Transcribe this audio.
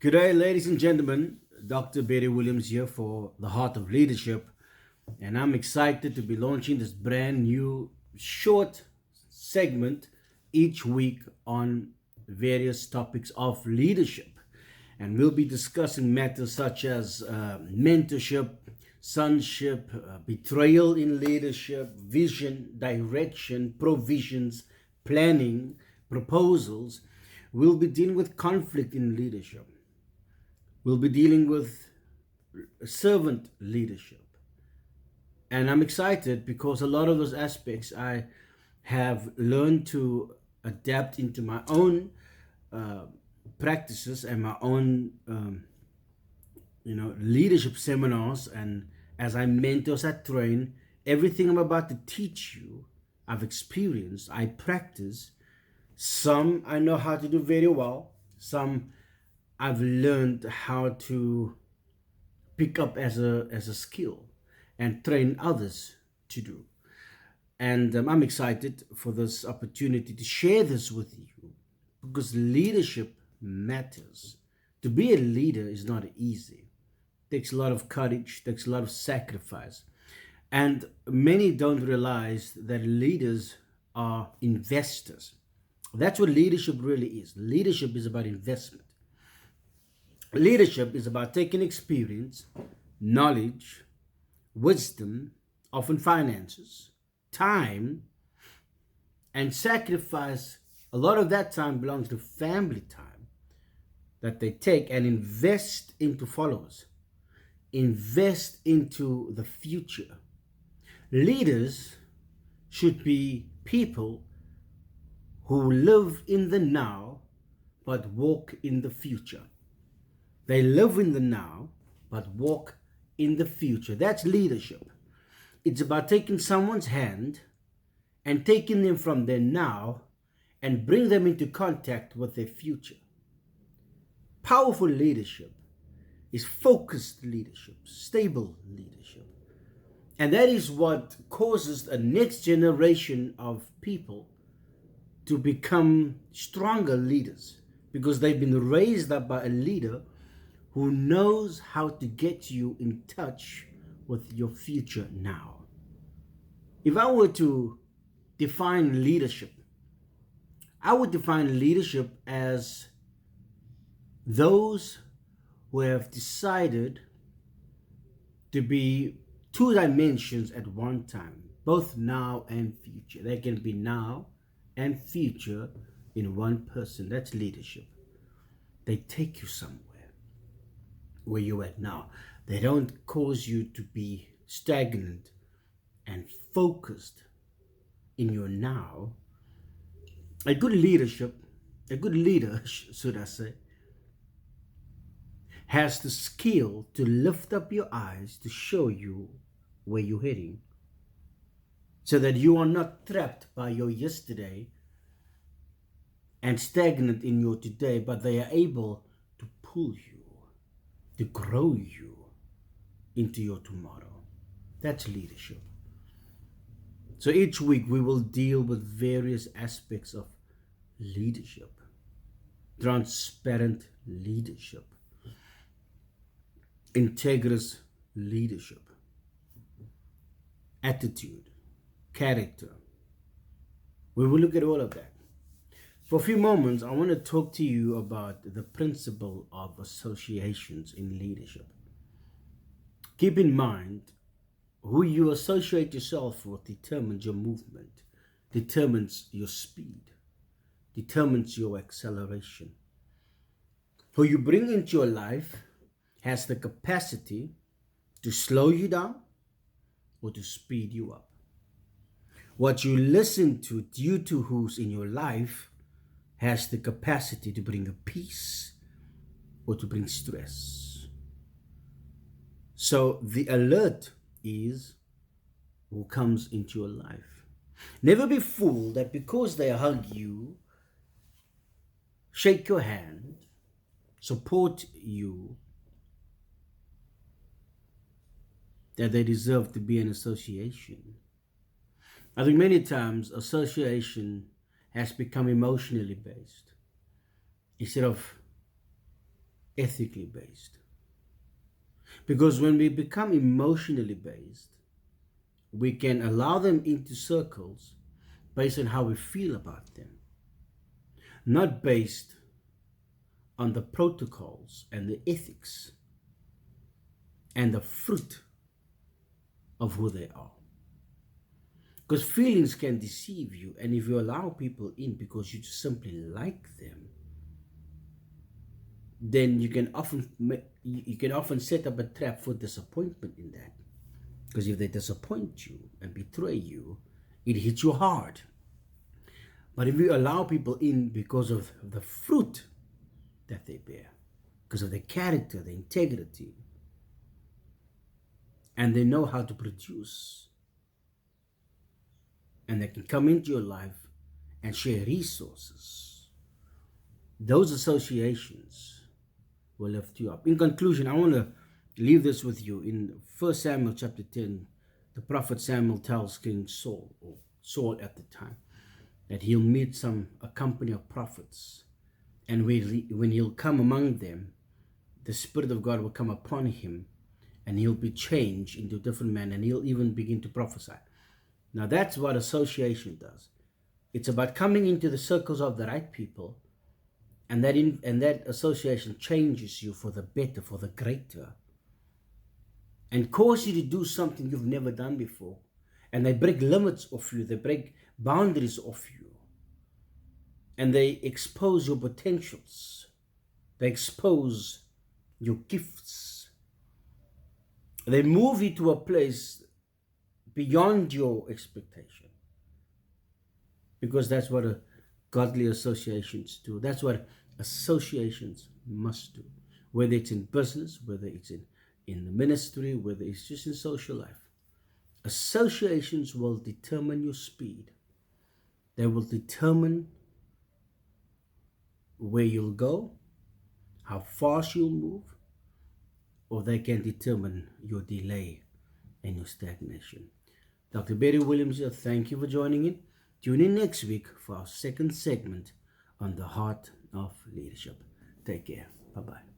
Good day, ladies and gentlemen. Dr. Betty Williams here for the Heart of Leadership, and I'm excited to be launching this brand new short segment each week on various topics of leadership. And we'll be discussing matters such as mentorship, sonship, betrayal in leadership, vision, direction, provisions, planning, proposals. We'll be dealing with conflict in leadership. We'll be dealing with servant leadership. And I'm excited because a lot of those aspects I have learned to adapt into my own practices and my own, leadership seminars. And as I mentor, as I train, everything I'm about to teach you, I've experienced, I practice. Some I know how to do very well. Some I've learned how to pick up as a skill and train others to do. And I'm excited for this opportunity to share this with you because leadership matters. To be a leader is not easy. It takes a lot of courage, takes a lot of sacrifice. And many don't realize that leaders are investors. That's what leadership really is. Leadership is about investment. Leadership is about taking experience, knowledge, wisdom, often finances, time, and sacrifice. A lot of that time belongs to family time that they take and invest into followers, invest into the future. Leaders should be people who live in the now but walk in the future. They live in the now, but walk in the future. That's leadership. It's about taking someone's hand and taking them from their now and bring them into contact with their future. Powerful leadership is focused leadership, stable leadership. And that is what causes a next generation of people to become stronger leaders because they've been raised up by a leader who knows how to get you in touch with your future now. If I were to define leadership, I would define leadership as those who have decided to be two dimensions at one time, both now and future. They can be now and future in one person. That's leadership. They take you somewhere where you're at now. They don't cause you to be stagnant and focused in your now. A good leader, should I say, has the skill to lift up your eyes to show you where you're heading so that you are not trapped by your yesterday and stagnant in your today, but they are able to pull you, to grow you into your tomorrow. That's leadership. So each week we will deal with various aspects of leadership. Transparent leadership, integrous leadership, attitude, character. We will look at all of that. For a few moments, I want to talk to you about the principle of associations in leadership. Keep in mind, who you associate yourself with determines your movement, determines your speed, determines your acceleration. Who you bring into your life has the capacity to slow you down or to speed you up. What you listen to due to who's in your life has the capacity to bring a peace or to bring stress. So the alert is who comes into your life. Never be fooled that because they hug you, shake your hand, support you, that they deserve to be an association. I think many times association has become emotionally based instead of ethically based. Because when we become emotionally based, we can allow them into circles based on how we feel about them, not based on the protocols and the ethics and the fruit of who they are. Because feelings can deceive you, and if you allow people in because you just simply like them, then you can often set up a trap for disappointment in that. Because if they disappoint you and betray you, it hits you hard. But if you allow people in because of the fruit that they bear, because of their character, their integrity, and they know how to produce, and they can come into your life and share resources, those associations will lift you up. In conclusion, I want to leave this with you. In 1 Samuel chapter 10, the prophet Samuel tells King Saul, or Saul at the time, that he'll meet a company of prophets, and when he'll come among them, the Spirit of God will come upon him, and he'll be changed into a different man, and he'll even begin to prophesy. Now that's what association does. It's about coming into the circles of the right people, and that association changes you for the better, for the greater, and cause you to do something you've never done before. And they break limits of you, they break boundaries of you, and they expose your potentials, they expose your gifts, they move you to a place beyond your expectation, because that's what godly associations do. That's what associations must do, whether it's in business, whether it's in the ministry, whether it's just in social life. Associations will determine your speed. They will determine where you'll go, how fast you'll move, or they can determine your delay and your stagnation. Dr. Barry Williams here, thank you for joining in. Tune in next week for our second segment on the heart of leadership. Take care. Bye-bye.